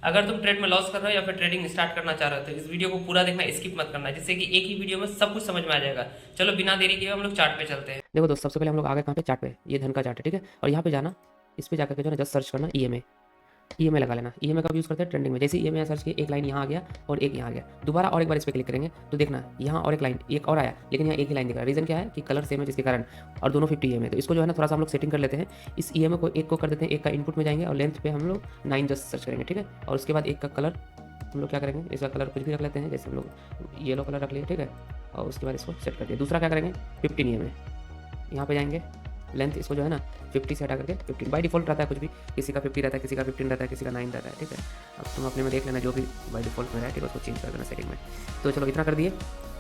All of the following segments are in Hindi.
अगर तुम ट्रेड में लॉस कर रहे हो या फिर ट्रेडिंग स्टार्ट करना चाह रहे हो तो इस वीडियो को पूरा देखना, स्किप मत करना, जिससे कि एक ही वीडियो में सब कुछ समझ में आ जाएगा। चलो बिना देरी किए हम लोग चार्ट पे चलते हैं। देखो दोस्त, सबसे पहले हम लोग आ गए कहाँ पे, चार्ट पे। ये धन का चार्ट है, ठीक है। और यहाँ पे जाना, इस पे जाकर के जो है ना जस्ट सर्च करना ईएमए। ईएमआई लगा लेना। ईएमआई कब यूज़ करते हैं, ट्रेंडिंग में। जैसे ईएमआई सर्च किया, एक लाइन यहाँ आ गया और एक यहाँ आ गया। दोबारा और एक बार इस पर क्लिक करेंगे तो देखना यहाँ और एक लाइन, एक और आया, लेकिन यहाँ एक ही लाइन दिख रहा है। रीजन क्या है कि कलर सेम है, जिसके कारण, और दोनों 50 ईएमआई। तो इसको जो है ना थोड़ा सा हम लोग सेटिंग कर लेते हैं। इस ईएमआई को एक को कर देते हैं, एक का इनपुट में जाएंगे और लेंथ पे हम लोग 9 जस्ट सर्च करेंगे, ठीक है। और उसके बाद एक का कलर हम लोग क्या करेंगे, इसका कलर कुछ भी रख लेते हैं, जैसे हम लोग येलो कलर रख लिए, ठीक है। और उसके बाद इसको सेट कर दिया। दूसरा क्या करेंगे, 15 ईएमआई, यहाँ पे जाएंगे, लेंथ इसको जो है ना 50 से हटा करके 15, बाय डिफॉल्ट रहता है कुछ भी, किसी का 50 रहता है, किसी का 15 रहता है, किसी का 9 रहता है, ठीक है। अब तुम अपने में देख लेना जो भी बाय डिफॉल्ट में है, ठीक है, उसको चेंज कर देना सेटिंग में। तो चलो इतना कर दिए,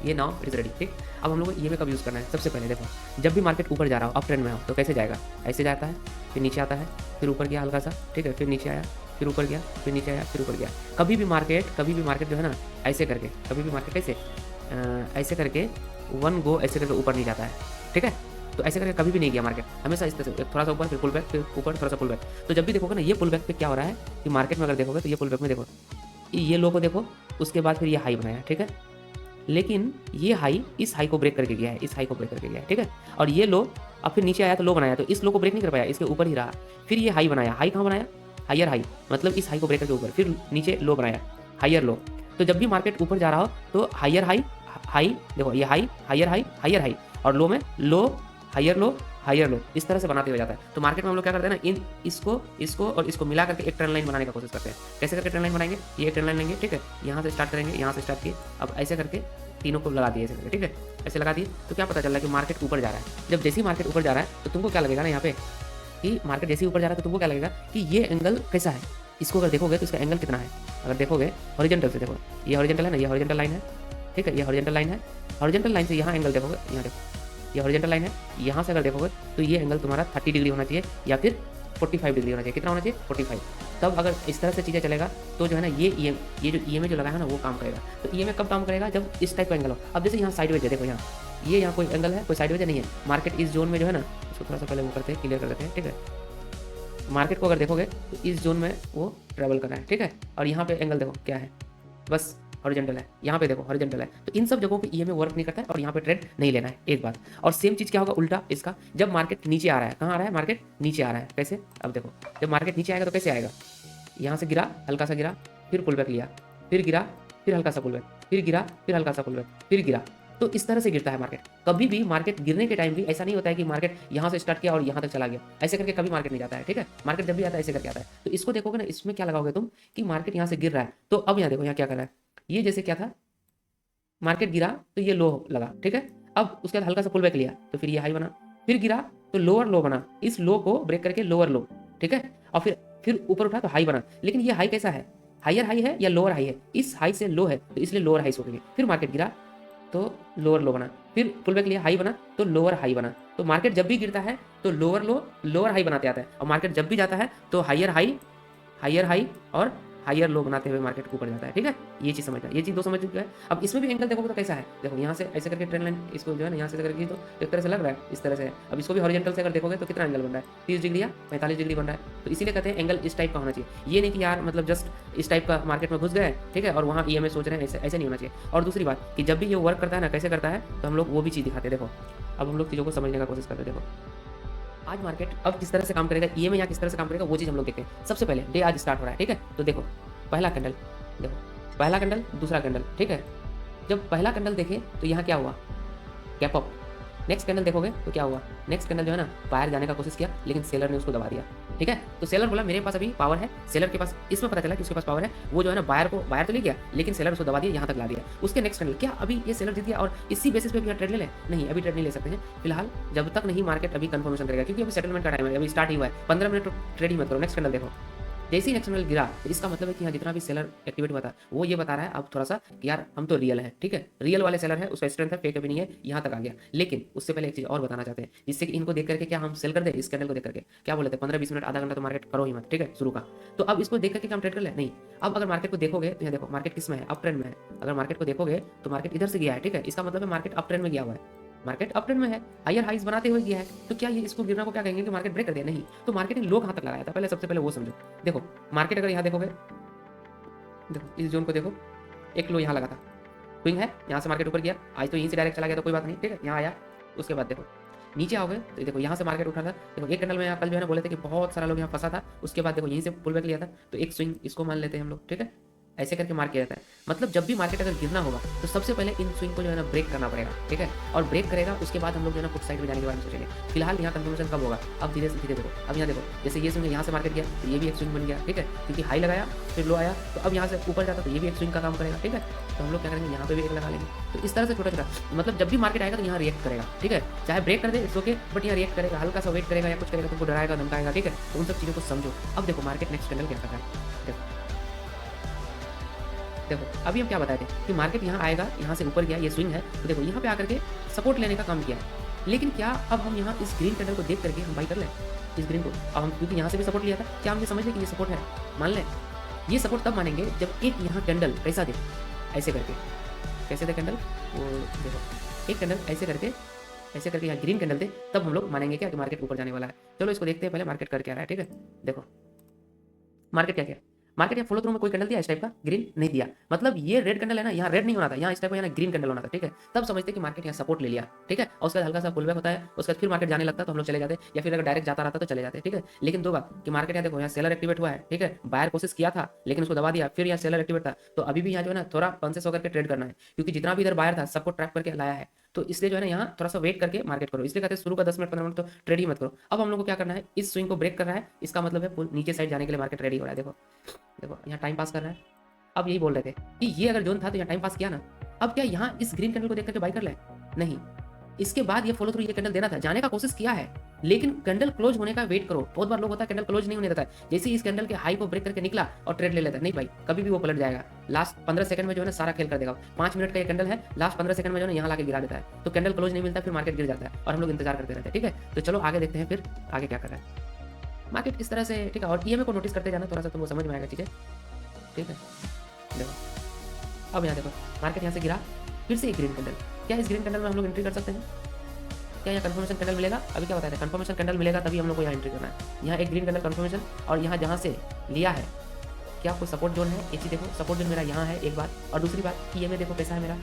ये नाउ इट इज़ रेडी, ठीक। अब हम लोग को ये में कब यूज़ करना है, सबसे पहले देखो, जब भी मार्केट ऊपर जा रहा हो, अप ट्रेंड में हो, तो कैसे जाएगा, ऐसे जाता है, फिर नीचे आता है, फिर ऊपर गया हल्का सा, ठीक है, फिर नीचे आया, फिर ऊपर गया, फिर नीचे आया, फिर ऊपर गया। कभी भी मार्केट जो है ना ऐसे करके, कभी भी मार्केट कैसे ऐसे करके वन गो ऐसे करके ऊपर नहीं जाता है, ठीक है। तो ऐसे करके कभी भी नहीं गया मार्केट, हमेशा इस तरह से थोड़ा सा ऊपर, फिर पुल बैक, फिर ऊपर थोड़ा सा पुल बैक। तो जब भी देखोगे ना ये पुल बैक पे क्या हो रहा है कि मार्केट में अगर देखोगे तो ये पुल बैक में देखो, ये लो को देखो, उसके बाद फिर ये हाई बनाया, ठीक है। लेकिन ये हाई इस हाई को ब्रेक करके गया है, इस हाई को ब्रेक करके गया है, ठीक है। और ये लो अब फिर नीचे आया तो लो बनाया, तो इस लो को ब्रेक नहीं कर पाया, इसके ऊपर ही रहा। फिर ये हाई बनाया, हाई कहाँ बनाया, हायर हाई, मतलब इस हाई को ब्रेक करके ऊपर, फिर नीचे लो बनाया, हायर लो। तो जब भी मार्केट ऊपर जा रहा हो तो हायर हाई, हाई देखो, ये high, higher high, higher high, और लो में लो, हायर लो, हायर लो, इस तरह से बनाते हुए जाता है। तो मार्केट में हम लोग क्या करते हैं ना, इन इसको और इसको मिला करके एक ट्रेंड लाइन बनाने का कोशिश करते हैं। कैसे करके ट्रेंड लाइन बनाएंगे, ये ट्रेंड लाइन लेंगे, ठीक है, यहाँ से स्टार्ट करेंगे, यहाँ से स्टार्ट किए, अब ऐसे करके तीनों को लगा दिए ऐसे करके, ठीक है। ऐसे लगा दिए तो क्या पता चल रहा है कि मार्केट ऊपर जा रहा है। जब जैसे ही मार्केट ऊपर जा रहा है तो तुमको क्या लगेगा ना यहाँ पे, कि मार्केट जैसे ही ऊपर जा रहा है तो तुमको क्या लगेगा कि ये एंगल कैसा है। इसको अगर देखोगे तो इसका एंगल कितना है, अगर देखोगे हॉरिजॉन्टल से देखो, ये हॉरिजॉन्टल है ना, ये हॉरिजॉन्टल लाइन है, ठीक है, ये हॉरिजॉन्टल लाइन है। हॉरिजॉन्टल लाइन से यहाँ एंगल देखोगे, यहाँ देखो, ये हॉरिजॉन्टल लाइन है, यहाँ से अगर देखोगे तो ये एंगल तुम्हारा 30 डिग्री होना चाहिए या फिर 45 डिग्री होना चाहिए। कितना होना चाहिए, 45। तब अगर इस तरह से चीज़ें चलेगा तो जो है ना ये जो ईएमए जो लगा है ना वो काम करेगा। तो ईएमए कब काम करेगा, जब इस टाइप का एंगल हो। अब जैसे यहाँ साइडवेज है, देखो यहाँ, ये यहाँ कोई एंगल है, कोई साइडवेज नहीं है। मार्केट इस जोन में जो है ना, इसको थोड़ा सा पहले वो करते हैं, क्लियर कर देते हैं, ठीक है। मार्केट को अगर देखोगे तो इस जोन में वो ट्रेवल कर रहा है, ठीक है। और यहाँ पे एंगल देखो क्या है, बस हॉरिजॉन्टल है, यहाँ पे देखो हॉरिजॉन्टल है। तो इन सब जगहों पे ईएमए वर्क नहीं करता है और यहाँ पे ट्रेड नहीं लेना है, एक बात। और सेम चीज़ क्या होगा उल्टा इसका, जब मार्केट नीचे आ रहा है, कहाँ आ रहा है, मार्केट नीचे आ रहा है, कैसे, अब देखो, जब मार्केट नीचे आएगा तो कैसे आएगा, यहाँ से गिरा, हल्का सा गिरा, फिर पुल बैक लिया, फिर गिरा, फिर हल्का सा पुल बैक, फिर गिरा, फिर हल्का सा पुल बैक, फिर गिरा। तो इस तरह से गिरता है मार्केट। कभी भी मार्केट गिरने के टाइम भी ऐसा नहीं होता है कि मार्केट यहाँ से स्टार्ट किया और यहाँ तक चला गया, ऐसे करके कभी मार्केट नहीं जाता है, ठीक है। मार्केट जब भी आता है ऐसे करके आता है। तो इसको देखोगे ना, इसमें क्या लगाओगे तुम कि मार्केट यहाँ से गिर रहा है, तो अब यहाँ देखो यहाँ क्या कर रहा है, ये जैसे क्या था, मार्केट गिरा तो ये लो लगा, ठीक है। अब उसके बाद हल्का सा पुल बैक लिया तो फिर ये हाई बना, फिर गिरा तो लोअर लो बना, इस लो को ब्रेक करके लोअर लो, ठीक है। और फिर ऊपर उठा तो हाई बना। लेकिन ये हाई कैसा है, हायर हाई है या लोअर हाई है, इस हाई से लो है तो इसलिए लोअर हाई सोचेंगे। फिर मार्केट गिरा तो लोअर लो बना, फिर पुल बैक लिया, हाई बना तो लोअर हाई बना। तो मार्केट जब भी गिरता है तो लोअर लो, लोअर हाई बनाते आता है, और मार्केट जब भी जाता है तो हायर हाई और हायर लो बनाते हुए मार्केट ऊपर जाता है, ठीक है। ये चीज़ समझना, ये चीज़ दो समझ चुका है। अब इसमें भी एंगल देखोगे तो कैसा है, देखो यहाँ से ऐसे करके ट्रेंड लाइन, इसको जो है ना यहाँ से करके तो एक तरह से लग रहा है, इस तरह से है। अब इसको भी हॉरिजॉन्टल से अगर देखोगे तो कितना एंगल बन रहा है, 30 डिग्री या 45 डिग्री बन रहा है। तो इसीलिए कहते हैं एंगल इस टाइप का होना चाहिए। ये नहीं कि यार मतलब जस्ट इस टाइप का मार्केट में घुस गए, ठीक है, और वहाँ ईएमए सोच रहे हैं, ऐसे ऐसे नहीं होना चाहिए। और दूसरी बात कि जब भी ये वर्क करता है ना, कैसे करता है, तो हम लोग वो भी चीज़ दिखाते हैं। देखो अब हम लोग चीज़ों को समझने का कोशिश करते हैं। देखो आज मार्केट अब किस तरह से काम करेगा, ईएमए यहाँ किस तरह से काम करेगा, वो चीज़ हम लोग देखते हैं। सबसे पहले डे आज स्टार्ट हो रहा है, ठीक है। तो देखो पहला कैंडल, देखो पहला कैंडल, दूसरा कैंडल, ठीक है। जब पहला कैंडल देखे तो यहाँ क्या हुआ, गैप अप। नेक्स्ट कैंडल देखोगे तो क्या हुआ, नेक्स्ट कैंडल जो है ना बाहर जाने का कोशिश किया, लेकिन सेलर ने उसको दबा दिया, ठीक है। तो सेलर बोला मेरे पास अभी पावर है, सेलर के पास इसमें पता चला कि उसके पास पावर है, वो जो है ना बायर तो ले गया, लेकिन सेलर उसको दबा दिया, यहाँ तक ला दिया। उसके नेक्स्ट कैंडल क्या, अभी ये सेलर जीत गया और इसी बेसिस पे भी ट्रेड ले लें, नहीं अभी ट्रेड नहीं ले सकते हैं फिलहाल, जब तक नहीं मार्केट अभी कंफर्मेशन करेगा, क्योंकि अभी सेटलमेंट का टाइम है, अभी स्टार्ट ही हुआ है। 15 मिनट ट्रेड ही मत करो। नेक्स्ट कैंडल देखो, जैसे ही नेक्स्ट कैंडल गिरा तो इसका मतलब है कि यहाँ जितना भी सेलर एक्टिविटी हुआ था वो ये बता रहा है अब थोड़ा सा कि यार हम तो रियल है, ठीक है, रियल वाले सेलर है, उसका स्ट्रेंथ है, फेक अभी नहीं है, यहाँ तक आ गया। लेकिन उससे पहले एक चीज और बताना चाहते हैं, जिससे कि इनको देख करके क्या हम सेल कर दे, इस कैंडल को देख करके क्या बोले थे, 15-20 मिनट आधा घंटा तो मार्केट करो ही मत, ठीक है, शुरू का। तो अब इसको देख करके क्या हम ट्रेड कर ले, नहीं। अब अगर मार्केट को देखोगे तो यहाँ देखो मार्केट किस में है, अप ट्रेंड में है। अगर मार्केट को देखोगे तो मार्केट इधर से गया है, ठीक है, इसका मतलब है मार्केट अप ट्रेंड में गया हुआ है, मार्केट अप ट्रेंड में है, हायर हाइज बनाते हुए गया है। तो क्या ये इसको गिरना को क्या कहेंगे कि मार्केट ब्रेक कर दिया, नहीं। तो मार्केट ने लो कहाँ तक लगाया था, पहले सबसे पहले वो समझो। देखो मार्केट अगर यहाँ देखोगे देखो इस जोन को देखो, एक लो यहाँ लगा था, स्विंग है, यहाँ से मार्केट ऊपर गया, आज तो यहीं से डायरेक्ट चला गया तो कोई बात नहीं, ठीक है, यहाँ आया, उसके बाद देखो नीचे आओगे तो देखो यहाँ से मार्केट उठा था, देखो एक कैंडल में यहाँ कल जो है ना बोले थे कि बहुत सारा लोग यहाँ फंसा था, उसके बाद देखो यहीं से पुल बैक लिया था, तो एक स्विंग इसको मान लेते हैं हम लोग, ठीक है, ऐसे करके मार्क किया जाता है। मतलब जब भी मार्केट अगर गिरना होगा तो सबसे पहले इन स्विंग को जो है ना ब्रेक करना पड़ेगा, ठीक है, और ब्रेक करेगा उसके बाद हम लोग जो है ना पुट साइड में जाने के बारे में सोचेंगे। फिलहाल यहाँ कंफर्मेशन कब होगा, अब धीरे धीरे देखो, अब यहाँ देखो जैसे ये स्विंग यहाँ से मार्केट गया तो ये भी एक स्विंग बन गया, ठीक है, क्योंकि हाई लगाया फिर लो आया, तो अब यहाँ से ऊपर जाता तो ये भी एक स्विंग का काम करेगा, ठीक है, तो हम लोग क्या करेंगे यहाँ पे भी एक लगा लेंगे। तो इस तरह से छोटा छोटा मतलब जब भी मार्केट आएगा तो यहाँ रिएक्ट करेगा, ठीक है, चाहे ब्रेक कर दे इट्स ओके, बट यहाँ रिएक्ट करेगा, हल्का सा वेट करेगा या कुछ करेगा, तुमको डराएगा धमकाएगा, ठीक है, तो उन सब चीज़ों को समझो। अब देखो मार्केट नेक्स्ट कैंडल क्या कर रहा है, देखो देखो अभी हम क्या बताए थे कि मार्केट यहाँ आएगा, यहाँ से ऊपर गया, ये स्विंग है, तो देखो यहाँ पे आकर के सपोर्ट लेने का काम किया है। लेकिन क्या अब हम यहाँ इस ग्रीन कैंडल को देख करके हम बाई कर लें इस ग्रीन को, अब हम क्योंकि यहाँ से भी सपोर्ट लिया था, क्या हम ये समझ लें कि ये सपोर्ट है, मान लें ये सपोर्ट तब मानेंगे जब एक यहाँ कैंडल कैसा दे, ऐसे करके, कैसे दे कैंडल, वो देखो एक कैंडल ऐसे करके यहाँ ग्रीन कैंडल दे, तब हम लोग मानेंगे क्या कि मार्केट ऊपर जाने वाला है। चलो इसको देखते हैं पहले मार्केट कर क्या रहा है, ठीक है, देखो मार्केट क्या क्या, मार्केट यहाँ फॉलो थ्रू में कोई कैंडल दिया इस टाइप का, ग्रीन नहीं दिया, मतलब ये रेड कैंडल है ना, यहाँ रेड नहीं होना था, यहाँ इस टाइप का यहाँ ग्रीन कैंडल होना था, ठीक है, तब समझते कि मार्केट यहाँ सपोर्ट ले लिया, ठीक है, और उसके बाद हल्का सा पुल बैक होता है, उसके बाद फिर मार्केट जाने लगता तो हम लोग चले जाते, या फिर अगर डायरेक्ट जाता रहता तो चले जाते, ठीक है। लेकिन दो बात कि मार्केट यहाँ देखो यहाँ सेलर एक्टिवेट हुआ है, ठीक है, बायर कोशिश किया था लेकिन उसको दबा दिया, फिर यहाँ सेलर एक्टिवेट था, तो अभी भी यहाँ जो है ना थोड़ा कॉन्शियस होकर के ट्रेड करना है, क्योंकि जितना भी इधर बायर था सबको ट्रैप करके लाया है, तो इसलिए जो है ना यहाँ थोड़ा सा वेट करके मार्केट करो, इसलिए कहते हैं शुरू का 10 मिनट 15 मिनट तो ट्रेड ही मत करो। अब हम लोग को क्या करना है, इस स्विंग को ब्रेक कर रहा है, इसका मतलब है नीचे साइड जाने के लिए मार्केट रेडी हो रहा है, देखो देखो यहाँ टाइम पास कर रहा है। अब यही बोल रहे थे कि ये अगर जोन था तो यहाँ टाइम पास किया ना, अब क्या यहाँ इस ग्रीन कैंडल को देख करके बाई कर ले, नहीं, इसके बाद ये फॉलो थ्रू ये कैंडल देना था, जाने का कोशिश किया है लेकिन कैंडल क्लोज होने का वेट करो। बहुत बार लोग होता है कैंडल क्लोज नहीं होने देता है, जैसे ही इस कैंडल के हाई को ब्रेक करके निकला और ट्रेड ले लेता है, नहीं भाई कभी भी वो पलट जाएगा, लास्ट 15 सेकंड में जो है ना सारा खेल कर देगा। 5 मिनट का ये कैंडल है, लास्ट 15 सेकंड में जो है यहाँ लाके गिरा देता है, तो कैंडल क्लोज नहीं मिलता, फिर मार्केट गिर जाता है और हम लोग इंतजार करते रहते हैं, ठीक है। तो चलो आगे देखते हैं फिर आगे क्या कर रहा है मार्केट इस तरह से, ठीक है, और ईएमए को नोटिस करते जाना, थोड़ा सा तुमको समझ में आएगा चीजें, ठीक है। देखो अब यहाँ देखो मार्केट यहाँ से गिरा, फिर से एक ग्रीन कैंडल, क्या इस ग्रीन कैंडल में हम लोग एंट्री कर सकते हैं, क्या यहाँ कंफर्मेशन कैंडल मिलेगा, अभी क्या बताया था कंफर्मेशन कैंडल मिलेगा तभी हम लोग को यहाँ एंट्री करना है। यहाँ एक ग्रीन कैंडल कंफर्मेशन, और यहाँ जहाँ से लिया है क्या कोई सपोर्ट जोन है, ये चीज़ देखो सपोर्ट जोन मेरा यहाँ है एक बात, और दूसरी बात ईएमए देखो कैसा है मेरा,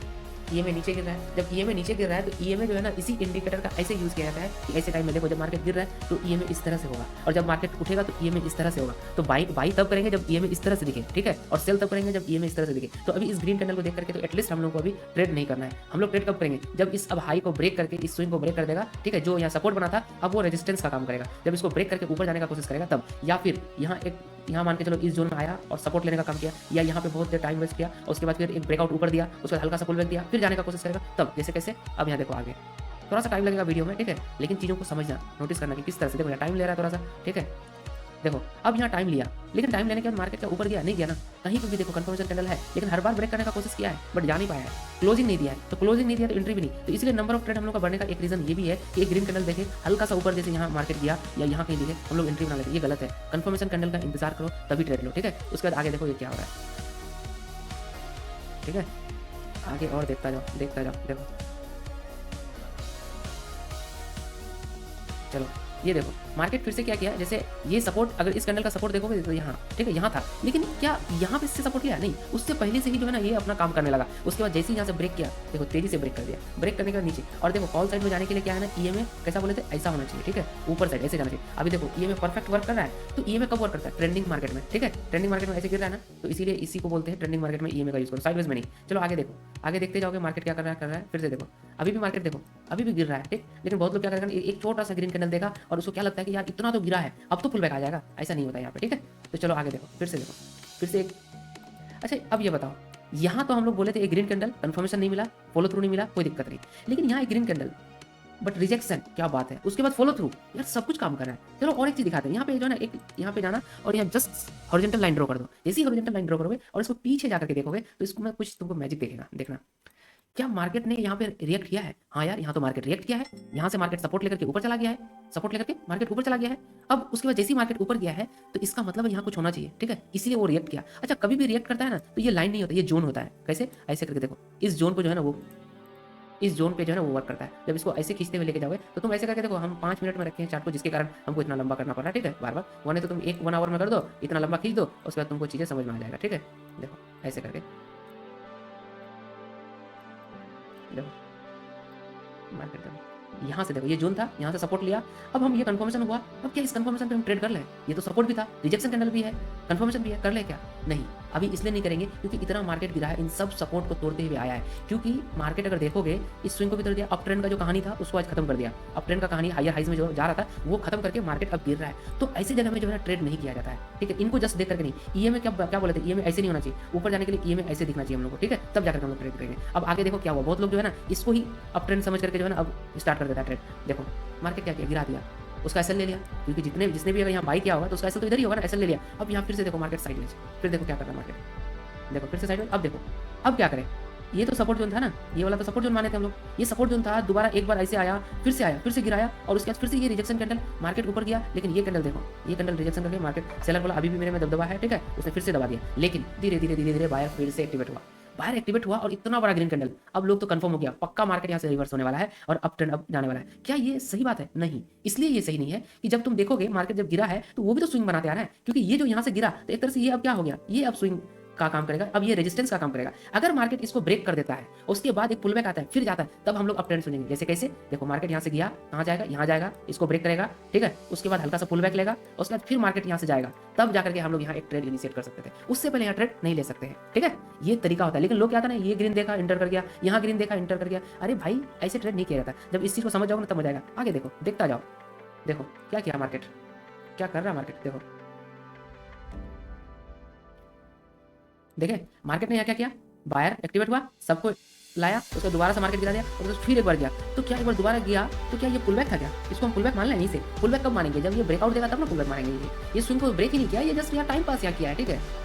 ईएमए नीचे गिर रहा है। जब ईएमए नीचे गिर रहा है तो ईएमए जो है ना इसी इंडिकेटर का ऐसे यूज़ किया जाता है कि ऐसे टाइम में देखो जब मार्केट गिर रहा है तो ईएमए इस तरह से होगा, और जब मार्केट उठेगा तो ईएमए इस तरह से होगा। तो बाई तब करेंगे जब ईएमए इस तरह से दिखे, ठीक है, और सेल तब करेंगे जब ईएमए इस तरह से दिखे। तो अभी इस ग्रीन कैंडल को देख करके तो एटलीस्ट हम लोग को अभी ट्रेड नहीं करना है, हम लोग ट्रेड कब करेंगे जब इस अब हाई को ब्रेक करके इस स्विंग को ब्रेक कर देगा, ठीक है, जो यहाँ सपोर्ट बना था अब वो रेजिस्टेंस का काम करेगा, जब इसको ब्रेक करके ऊपर जाने का कोशिश करेगा तब, या फिर यहाँ मान के चलो इस जोन में आया और सपोर्ट लेने का काम किया, या यहाँ पे बहुत देर टाइम वेस्ट किया और उसके बाद फिर एक ब्रेकआउट ऊपर दिया, उसके बाद हल्का सा पुल बैक दिया, फिर जाने का कोशिश करेगा तब, जैसे कैसे। अब यहाँ देखो आगे थोड़ा सा टाइम लगेगा वीडियो में, ठीक है, लेकिन चीज़ों को समझना नोटिस करना कि किस तरह से, देखो यहाँ टाइम ले रहा है थोड़ा सा, ठीक है, देखो अब यहाँ टाइम लिया, लेकिन टाइम लेने के बाद मार्केट का ऊपर गया नहीं गया ना, कहीं पर भी देखो कंफर्मेशन कैंडल है, लेकिन हर बार ब्रेक करने का कोशिश किया है बट जा नहीं पाया है, क्लोजिंग नहीं दिया है, तो क्लोजिंग नहीं दिया तो एंट्री भी नहीं, तो इसलिए नंबर ऑफ ट्रेड हम लोग का बढ़ने का एक रीजन ये भी है कि एक ग्रीन कैंडल देखे हल्का सा ऊपर जैसे यहाँ मार्केट गया या यहाँ कहीं दिखे हम लोग एंट्री बना लेते, ये गलत है। कंफर्मेशन कैंडल का इंतजार करो तभी ट्रेड लो, ठीक है। उसके बाद आगे देखो ये क्या हो रहा है, ठीक है, आगे और देखता जाओ देखो, चलो ये देखो मार्केट फिर से क्या किया, जैसे ये सपोर्ट अगर इस कैंडल का सपोर्ट देखोगे तो यहाँ, ठीक है, यहाँ था, लेकिन क्या यहाँ पे इससे सपोर्ट लिया नहीं, उससे पहले से ही जो है ना ये अपना काम करने लगा। उसके बाद जैसे ही यहाँ से ब्रेक किया, देखो तेजी से ब्रेक कर दिया, ब्रेक करने के बाद नीचे, और देखो कॉल साइड में जाने के लिए क्या है ना ईएमए कैसा बोले थे ऐसा होना चाहिए, ठीक है, ऊपर साइड ऐसे जाना चाहिए। अभी देखो ईएमए परफेक्ट वर्क कर रहा है, तो ईएमए कब वर्क करता है, ट्रेंडिंग मार्केट में, ठीक है, ट्रेंडिंग मार्केट में ऐसे गिर रहा है ना, तो इसीलिए इसी को बोलते हैं ट्रेंडिंग मार्केट में ईएमए का यूज करो, साइडवेज में नहीं। चलो आगे देखो, आगे देखते जाओगे मार्केट क्या कर रहा है, फिर से देखो अभी भी मार्केट देखो अभी भी गिर रहा है, ठीक, लेकिन बहुत लोग क्या करेंगे एक छोटा सा ग्रीन कैंडल देखा और उसको क्या लगता है कि यार इतना तो गिरा है अब तो पुल बैक आ जाएगा, ऐसा नहीं होता यहाँ पे, ठीक है। तो चलो आगे देखो फिर से एक, अच्छा अब ये बताओ, यहाँ तो हम लोग बोले थे एक ग्रीन कैंडल कंफर्मेशन नहीं मिला, फॉलो थ्रू नहीं मिला, कोई दिक्कत नहीं, लेकिन यहाँ एक ग्रीन कैंडल बट रिजेक्शन, क्या बात है, उसके बाद फॉलो थ्रू, यार सब कुछ काम कर रहा है। चलो और एक चीज दिखाते हैं, यहाँ पे जो है ना एक यहाँ पे जाना और यहाँ जस्ट हॉरिजॉन्टल लाइन ड्रॉ कर दो, जैसे ही हॉरिजॉन्टल लाइन ड्रॉ करोगे और इसको पीछे जाकर के देखोगे तो इसको मैं कुछ तुमको मैजिक देखेगा, देखना क्या मार्केट ने यहाँ पे रिएक्ट किया है। हाँ यार यहाँ तो मार्केट रिएक्ट किया है, यहाँ से मार्केट सपोर्ट लेकर के ऊपर चला गया है, सपोर्ट लेकर के मार्केट ऊपर चला गया है। अब उसके बाद जैसे ही मार्केट ऊपर गया है तो इसका मतलब यहाँ कुछ होना चाहिए, ठीक है, इसीलिए वो रिएक्ट किया। अच्छा कभी भी रिएक्ट करता है ना तो ये लाइन नहीं होता, ये जोन होता है। कैसे, ऐसे करके देखो, इस जोन को जो है ना वो इस जोन पे जो है ना वो वर्क करता है। जब इसको ऐसे खींचते हुए लेके जाओगे तो तुम ऐसे करके देखो, हम 5 मिनट में रखे हैं चार्ट को, जिसके कारण हमको इतना लंबा करना पड़ रहा है, ठीक है, बार बार। वरना तो तुम 1 आवर में कर दो, इतना लंबा खींच दो, उसके बाद तुमको चीज़ें समझ में आ जाएगा, ठीक है। देखो ऐसे करके देखो मार्केट देखो, यहाँ से देखो ये जोन था, यहाँ से सपोर्ट लिया, अब हम ये कंफर्मेशन हुआ, अब क्या इस कंफर्मेशन पे हम ट्रेड कर लें? ये तो सपोर्ट भी था, रिजेक्शन कैंडल भी है, कंफर्मेशन भी है, कर ले क्या? नहीं, अभी इसलिए नहीं करेंगे क्योंकि इतना मार्केट गिरा है, इन सब सपोर्ट को तोड़ते हुए आया है। क्योंकि मार्केट अगर देखोगे इस स्विंग को भी तोड़ दिया, अप ट्रेंड का जो कहानी था उसको आज खत्म कर दिया, अप ट्रेंड का कहानी हायर हाइज में जो जा रहा था वो खत्म करके मार्केट अब गिर रहा है। तो ऐसी जगह में जो है ट्रेड नहीं किया जाता है, ठीक है। इनको जस्ट देख करके नहीं, ईएमए क्या बोले थे, ईएमए ऐसे नहीं होना चाहिए, ऊपर जाने के लिए ईएमए ऐसे दिखना चाहिए हम लोग को, ठीक है, तब जाकर हम लोग ट्रेड करेंगे। अब आगे देखो क्या हुआ, बहुत लोग जो है ना इसको ही अप ट्रेंड समझ करके जो है ना अब स्टार्ट कर देता है ट्रेड। देखो मार्केट क्या किया, गिरा दिया, उसका एसएल ले लिया, क्योंकि जिसने भी अगर यहाँ बाई किया होगा तो उसका एसएल तो इधर ही होगा ना, एसएल ले लिया। अब यहाँ फिर से देखो मार्केट साइडवेज, फिर देखो क्या कर रहा है मार्केट, देखो फिर से साइडवेज। अब देखो अब क्या करें, ये तो सपोर्ट जोन था ना, ये वाला तो सपोर्ट जोन माने थे हम लोग, ये सपोर्ट जोन था, दोबारा एक बार ऐसे आया, फिर से गिराया, और उसके बाद फिर से ये रिजेक्शन कैंडल, मार्केट ऊपर गया, लेकिन ये कैंडल देखो, ये कैंडल रिजेक्शन करके मार्केट सेलर वाला अभी भी मेरे में दबदबा है, ठीक है, उसने फिर से दबा दिया, लेकिन धीरे धीरे बायर फिर से एक्टिवेट हुआ, बाहर एक्टिवेट हुआ और इतना बड़ा ग्रीन कैंडल। अब लोग तो कंफर्म हो गया, पक्का मार्केट यहाँ से रिवर्स होने वाला है और अप ट्रेंड अब जाने वाला है। क्या ये सही बात है? नहीं, इसलिए ये सही नहीं है कि जब तुम देखोगे मार्केट जब गिरा है तो वो भी तो स्विंग बनाते आ रहा है, क्योंकि ये जो यहाँ से गिरा तो एक तरह से ये अब क्या हो गया, ये अब स्विंग का काम करेगा, अब ये रेजिस्टेंस का काम करेगा। अगर मार्केट इसको ब्रेक कर देता है, उसके बाद एक पुलबैक आता है, फिर जाता है, तब हम लोग अप ट्रेंड सुनेंगे। जैसे कैसे, देखो मार्केट यहाँ से गया, कहाँ जाएगा, यहाँ जाएगा, इसको ब्रेक करेगा, ठीक है, उसके बाद हल्का सा पुलबैक लेगा, उसके बाद फिर मार्केट यहाँ से जाएगा, तब जाकर के हम लोग यहाँ एक ट्रेड इनिशिएट कर सकते थे। उससे पहले यहाँ ट्रेड नहीं ले सकते हैं, ठीक है, ये तरीका होता है। लेकिन लोग क्या था ना, ये ग्रीन देखा इंटर कर गया, यहाँ ग्रीन देखा इंटर कर गया, अरे भाई ऐसे ट्रेड नहीं किया जाता। जब इस चीज को समझ जाओगे ना तब मजा आएगा। आगे देखो, देखता जाओ, देखो क्या किया मार्केट, क्या कर रहा है मार्केट, देखो देखे मार्केट ने यहाँ क्या किया, बायर एक्टिवेट हुआ, सबको लाया, उसको दोबारा से मार्केट गिरा दिया, और फिर एक बार गया, तो क्या एक बार दोबारा गया तो क्या ये पुलबैक था क्या? इसको हम पुलबैक मान लें यहीं से। पुलबैक कब मानेंगे, जब ये ब्रेकआउट देगा तब ना पुलबैक मानेंगे। ये स्विंग को ब्रेक ही नहीं किया, ये जस्ट यहाँ टाइम पास यहाँ किया है, ठीक है।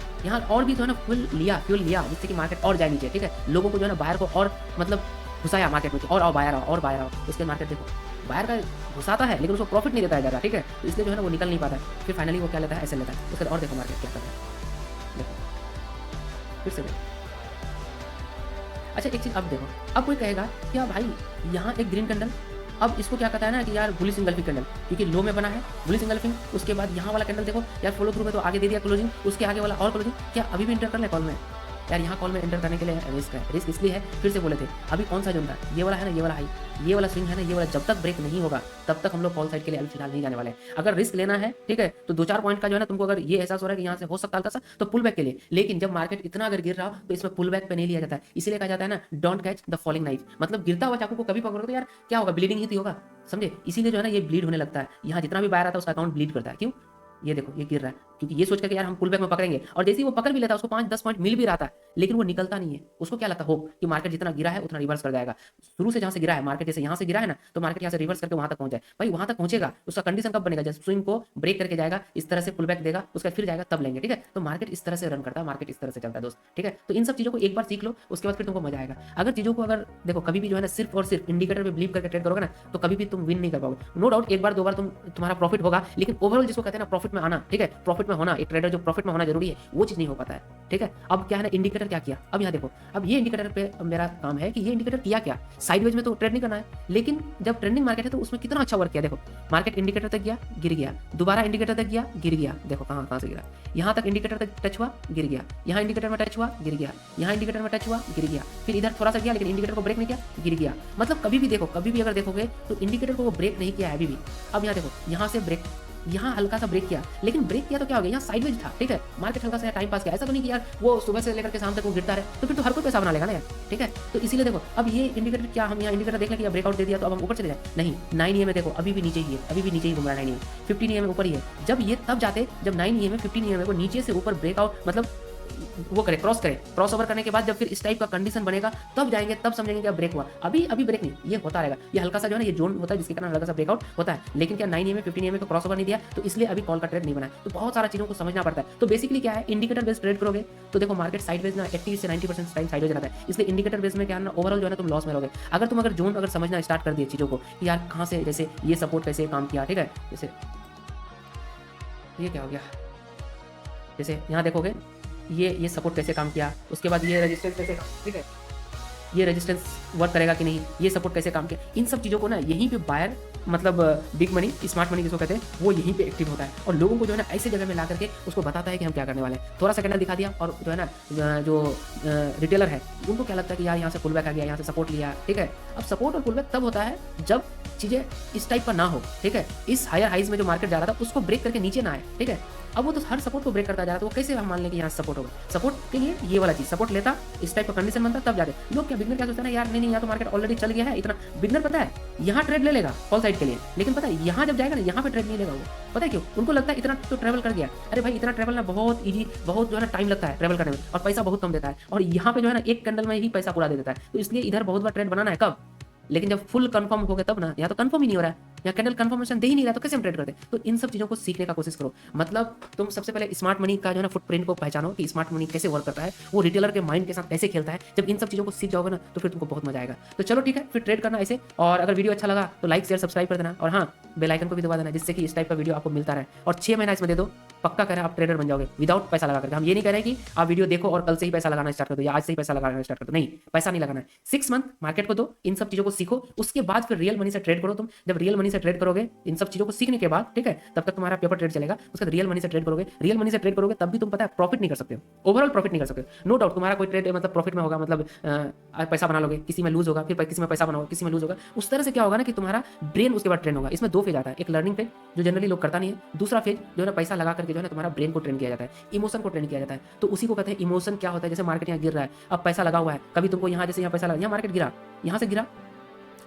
यहाँ और भी तो है ना फ्यूल लिया जिससे कि मार्केट और जाए नीचे, ठीक है, लोगों को जो है ना बायर को और मतलब घुसाया मार्केट में, और बायर आओ और बायर आओ। उसके मार्केट देखो बायर का घुसाता है लेकिन उसको प्रॉफिट नहीं देता है ज़्यादा, ठीक है, तो इसलिए जो है ना वो निकल नहीं पाता है। फिर फाइनली वो क्या लेता है, ऐसे लेता है। उसके बाद और देखो मार्केट क्या कर रहा है, देखो फिर से देखो। अच्छा एक चीज़ अब देखो, अब कोई कहेगा क्या भाई यहाँ एक ग्रीन कैंडल, अब इसको क्या कहता है ना कि यार बुलिश इंगल्फिंग कैंडल, क्योंकि लो में बना है बुलिश इंगल्फिंग, उसके बाद यहाँ वाला कैंडल देखो यार फॉलो थ्रू में तो आगे दे दिया क्लोजिंग, उसके आगे वाला और क्लोजिंग, क्या अभी भी इंटर कर ले कॉल में? यार यहाँ कॉल में एंटर करने के लिए रिस्क है, रिस्क इसलिए है, फिर से बोले थे अभी कौन सा जोन था, ये वाला है ना, ये वाला हाई, ये वाला स्विंग है ना, ये वाला जब तक ब्रेक नहीं होगा तब तक हम लोग कॉल साइड के लिए अभी फिलहाल नहीं जाने वाले हैं। अगर रिस्क लेना है, ठीक है, तो 2-4 पॉइंट का जो है ना तुमको अगर ये एहसास हो रहा है कि यहाँ से हो सकता है हल्का सा, तो पुल बैक के लिए। लेकिन जब मार्केट इतना अगर गिर रहा हो तो इसमें पुल बैक पे नहीं लिया जाता है, इसीलिए कहा जाता है ना don't catch the falling knife, मतलब गिरता हुआ चाकू को कभी पकड़ो तो यार क्या होगा, ब्लीडिंग ही तो होगा, समझे, इसीलिए जो है ना ये ब्लीड होने लगता है। यहाँ जितना भी बाहर आता है उसका अकाउंट ब्लीड करता है, क्यों, ये देखो ये गिर रहा है, क्योंकि ये सोच कर यार हम पुल बैक में पकड़ेंगे, और जैसे ही वो पकड़ भी लेता है उसको 5-10 पॉइंट मिल भी रहा था, लेकिन वो निकलता नहीं है। उसको क्या लगता है, होप कि मार्केट जितना गिरा है उतना रिवर्स कर जाएगा। शुरू से जहां से गिरा है मार्केट, जैसे यहाँ से गिरा है ना, तो मार्केट यहाँ से रिवर्स करके वहां तक पहुंच जाए। भाई वहां तक पहुंचेगा, उसका कंडीशन कब बनेगा, जब स्विंग को ब्रेक करके जाएगा, इस तरह से पुल बैक देगा, उसका फिर जाएगा तब लेंगे, ठीक है। तो मार्केट इस तरह से रन करता है, मार्केट इस तरह से चलता है दोस्त, ठीक है। तो इन सब चीजों को एक बार सीख लो, उसके बाद फिर तुमको मजा आएगा। अगर चीजों को अगर देखो कभी भी जो है ना सिर्फ और सिर्फ इंडिकेटर पे बिलीव करके ट्रेड करोगे ना, तो कभी भी तुम विन नहीं कर पाओगे। नो डाउट एक बार 2 बार तुम्हारा प्रॉफिट होगा, लेकिन ओवरऑल जिसको कहते हैं ना प्रॉफिट में आना, ठीक है, प्रॉफिट में होना, एक ट्रेडर जो प्रॉफिट में होना जरूरी है, वो चीज नहीं हो पाता है, ठीक है। अब क्या है ना, इंडिकेटर क्या किया, अब यहाँ देखो, अब ये इंडिकेटर पे मेरा काम है कि ये इंडिकेटर किया क्या, साइडवेज में तो ट्रेड नहीं करना है, लेकिन जब ट्रेंडिंग मार्केट है तो उसमें कितना अच्छा वर्क किया। देखो मार्केट इंडिकेटर तक गया, गिर गया, दोबारा इंडिकेटर तक गया, गिर गया, देखो कहां से गिरा, यहाँ तक इंडिकेटर तक टच हुआ, गिर गया, यहाँ इंडिकेटर में टच हुआ, गिर गया, यहाँ इंडिकेटर में टच हुआ, गिर गया, फिर इधर थोड़ा सा गया लेकिन इंडिकेटर को ब्रेक नहीं किया, गिर गया। मतलब कभी भी देखो, कभी भी अगर देखोगे तो इंडिकेटर को वो ब्रेक नहीं किया है अभी भी। अब यहाँ देखो, यहाँ से ब्रेक, यहाँ हल्का सा ब्रेक किया, लेकिन ब्रेक किया तो क्या हो गया, यहाँ साइडवेज था, ठीक है, मार्केट हल्का सा टाइम पास किया। ऐसा तो नहीं कि यार वो सुबह से लेकर के शाम तक वो गिरता रहे, तो फिर तो हर कोई पैसा बना लेगा ना यार, ठीक है। तो इसीलिए देखो अब ये इंडिकेटर, क्या हम यहाँ इंडिकेटर देख लें कि ब्रेकआउट दे दिया तो अब हम ऊपर चले जाए, नहीं। 9 EMA में देखो अभी भी नीचे ही है, अभी भी नीचे ही घूम रहा है। 9 EMA 15 EMA ऊपर ही है। जब ये तब जाते जब 9 EMA 15 EMA को नीचे से ऊपर ब्रेकआउट मतलब वो करे, क्रॉस ओवर करने के बाद जब फिर इस टाइप का कंडीशन बनेगा तब जाएंगे, तब समझेंगे क्या ब्रेक हुआ। अभी ब्रेक नहीं, ये होता रहेगा, ये हल्का सा जो है ना ये जोन होता है जिसके कारण हल्का सा ब्रेकआउट होता है, लेकिन क्या 9 EMA 15 EMA को क्रॉस ओवर नहीं दिया, तो इसलिए अभी कॉल का ट्रेड नहीं बना है। तो बहुत सारा चीजों को समझना पड़ता है। तो बेसिकली क्या है, इंडिकेटर बेस्ड ट्रेड करोगे तो देखो मार्केट साइडवेज ना 80 से 90% टाइम साइडवेज रहता है, इसलिए इंडिकेटर बेस में क्या है ना ओवरऑल जो है ना तुम लॉस में रहोगे। अगर तुम जोन अगर समझना स्टार्ट कर दिए चीजों को कि यार कहाँ से, जैसे ये सपोर्ट कैसे काम किया, ठीक है, जैसे ये क्या हो गया, जैसे यहाँ देखोगे ये सपोर्ट कैसे काम किया, उसके बाद ये रेजिस्टेंस कैसे, ठीक है, ये रेजिस्टेंस वर्क करेगा कि नहीं, ये सपोर्ट कैसे काम किया, इन सब चीज़ों को ना यहीं पे बायर मतलब बिग मनी, स्मार्ट मनी जिसको कहते हैं, वो यहीं पे एक्टिव होता है और लोगों को जो है ना ऐसे जगह में ला करके उसको बताता है कि हम क्या करने वाले हैं। थोड़ा सा कैंडल दिखा दिया और जो है ना जो रिटेलर है उनको क्या लगता है कि यार यहाँ से पुल बैक आ गया, यहाँ से सपोर्ट लिया, ठीक है। अब सपोर्ट और पुल बैक तब होता है जब चीज़ें इस टाइप का ना हो, ठीक है, इस हायर हाइज में जो मार्केट जा रहा था उसको ब्रेक करके नीचे ना आए, ठीक है। अब वो तो हर सपोर्ट को ब्रेक करता जा रहा है, तो वो कैसे हम मान लें कि यहाँ सपोर्ट होगा। सपोर्ट के लिए ये वाला चीज सपोर्ट लेता, इस टाइप का कंडीशन बनता, तब जाके लोग क्या बिगनर क्या सोचते हैं ना, यार नहीं यहाँ तो मार्केट ऑलरेडी चल गया है इतना। बिगनर पता है यहाँ ट्रेड ले लेगा कॉल साइड के लिए, लेकिन पता है यहाँ जब जाएगा ना यहाँ पे ट्रेड नहीं लेगा वो। पता है क्यों? उनको लगता है इतना तो ट्रेवल कर गया, अरे भाई इतना ट्रेवल ना बहुत ईजी, बहुत जो है ना टाइम लगता है ट्रेवल करने में और पैसा बहुत कम देता है, और यहाँ पे जो है ना एक कैंडल में ही पैसा पूरा दे देता है। तो इसलिए इधर बहुत बार ट्रेड बनाना है कब, लेकिन जब फुल कंफर्म हो गया तब ना। यहाँ तो कंफर्म ही नहीं हो रहा है, यहाँ कैंडल कंफर्मेशन दे ही नहीं रहा, तो कैसे हम ट्रेड करते हैं। तो इन सब चीज़ों को सीखने का कोशिश करो। मतलब तुम सबसे पहले स्मार्ट मनी का जो है ना फुटप्रिंट को पहचानो कि स्मार्ट मनी कैसे वर्क करता है, वो रिटेलर के माइंड के साथ कैसे खेलता है। जब इन सब चीज़ों को सीख जाओगे ना तो फिर तुमको बहुत मजा आएगा। तो चलो ठीक है, फिर ट्रेड करना ऐसे, और अगर वीडियो अच्छा लगा तो लाइक शेयर सब्सक्राइब कर देना, और हाँ बेल आइकन को भी दबा देना, जिससे कि इस टाइप का वीडियो आपको मिलता रहे। और 6 महीना इसमें दे दो, पक्का कह रहे हैं आप ट्रेडर बन जाओगे विदाउट पैसा लगा करके। हम ये नहीं कह रहे कि आप वीडियो देखो और कल से ही पैसा लगाना स्टार्ट कर दो या आज से ही पैसा लगाना स्टार्ट कर दो, नहीं, पैसा नहीं लगाना है। 6 मंथ मार्केट को दो, इन सब चीज़ों को सीखो, उसके बाद फिर रियल मनी से ट्रेड करो। तुम जब रियल मनी से ट्रेड करोगे इन सब चीज़ों को सीखने के बाद, ठीक है, तब तक तुम्हारा पेपर ट्रेड चलेगा। उसके बाद रियल मनी से ट्रेड करोगे, रियल मनी से ट्रेड करोगे तब भी तुम पता है प्रॉफिट नहीं कर सकते हो, ओवरऑल प्रॉफिट नहीं कर सकते। नो डाउट तुम्हारा कोई ट्रेड मतलब प्रॉफिट में होगा, मतलब पैसा बना लोगे, किसी में लूज होगा, फिर किसी में पैसा बनाओगे, किसी में लूज होगा। उस तरह से क्या होगा ना कि तुम्हारा ब्रेन उसके बाद ट्रेन होगा। इसमें 2 फेज आता है, एक लर्निंग फेज जो जनरली लोग करता नहीं है, दूसरा फेज जो है ना पैसा लगा करके जो है ना तुम्हारा ब्रेन को ट्रेन किया जाता है, इमोशन को ट्रेन किया जाता है। तो उसी को कहते हैं इमोशन। क्या होता है, जैसे मार्केट यहाँ गिर रहा है, अब पैसा लगा हुआ है, कभी तुमको यहाँ जैसे यहाँ पैसा लगा, यहाँ मार्केट गिरा, यहाँ से गिरा,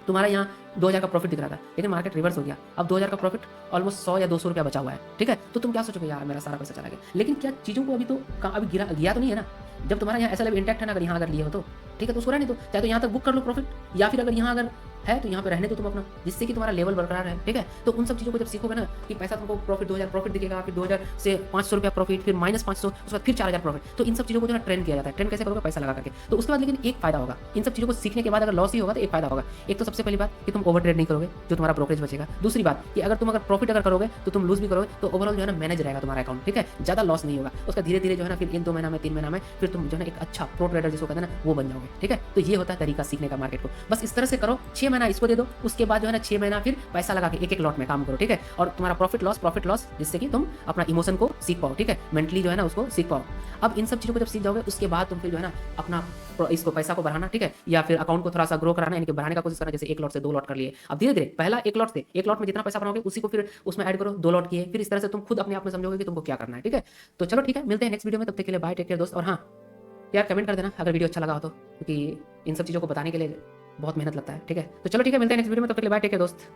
तुम्हारा यहाँ 2000 का प्रॉफिट दिख रहा था, लेकिन मार्केट रिवर्स हो गया, अब 2000 का प्रॉफिट ऑलमोस्ट 100 या 200 रुपया बचा हुआ है, ठीक है। तो तुम क्या सोचोगे, यार मेरा सारा पैसा चला गया, लेकिन क्या चीज़ों को अभी तो अभी गया तो नहीं है ना। जब तुम्हारा यहाँ ऐसा लेवल इंटैक्ट है ना, अगर यहाँ अगर लिए हो तो ठीक है, तो उसको रहने दो, चाहे तो यहाँ तक बुक कर लो प्रॉफिट, या फिर अगर यहाँ अगर है तो यहाँ पे रहने दो तुम अपना, जिससे कि तुम्हारा लेवल बरकरार है, ठीक है। तो उन सब चीज़ों को जब सीखोगे ना कि पैसा तुमको प्रॉफिट 2000 प्रॉफिट दिखेगा, फिर 2000 से 500 रुपया प्रॉफिट, फिर -500, उसके बाद फिर 4000 प्रॉफिट, तो इन सब चीज़ों को जो है ट्रेन किया जाता है। ट्रेन कैसे करोगे, पैसा लगा करके। तो उसके बाद लेकिन एक फायदा होगा, इन सब चीज़ों को सीखने के बाद अगर लॉस ही होगा तो एक फायदा होगा। एक तो सबसे पहली बात कि तुम ओवर ट्रेड नहीं करोगे, जो तुम्हारा ब्रोकरेज बचेगा। दूसरी बात कि अगर तुम प्रॉफिट अगर करोगे तो तुम लूज भी करोगे, तो ओवरऑल जो है ना मैनेज रहेगा तुम्हारा अकाउंट, ठीक है, ज़्यादा लॉस नहीं होगा। उसका धीरे धीरे जो है ना फिर 1-2 महीना में 3 महीना में फिर तुम जो है ना एक अच्छा प्रो ट्रेडर जिसको कहते हैं ना वो बन जाओगे, ठीक है। तो ये होता है तरीका सीखने का मार्केट को। बस इस तरह से करो, 6 महीना इसको दे दो, उसके बाद जो है ना 6 महीना फिर पैसा लगा के एक लॉट में काम करो, ठीक है। और तुम्हारा प्रॉफिट लॉस, जिससे कि तुम अपना इमोशन को सीख पाओ, ठीक है, मेंटली जो है ना उसको सीख पाओ। अब इन सब चीज़ों को जब सीख जाओगे उसके बाद तुम फिर जो है ना अपना इसको पैसा को बढ़ाना, ठीक है, या फिर अकाउंट को थोड़ा सा ग्रो कराना, यानी कि बढ़ाने का कोशिश करना। जैसे 1 लॉट से 2 लॉट कर लिए, अब धीरे धीरे पहला 1 लॉट से 1 लॉट में जितना पैसा बनाओगे उसी को फिर उसमें ऐड करो, 2 लॉट किए, फिर इस तरह से तुम खुद अपने आप में समझोगे कि तुमको क्या करना है, ठीक है। तो चलो ठीक है, मिलते हैं नेक्स्ट वीडियो में, तब तक के लिए बाय, टेक केयर दोस्त। और हाँ यार कमेंट कर देना अगर वीडियो अच्छा लगा हो तो, क्योंकि इन सब चीज़ों को बताने के लिए बहुत मेहनत लगता है, ठीक है। तो चलो ठीक है, मिलते हैं नेक्स्ट वीडियो में, तब तक के लिए बाय, टेक केयर दोस्त।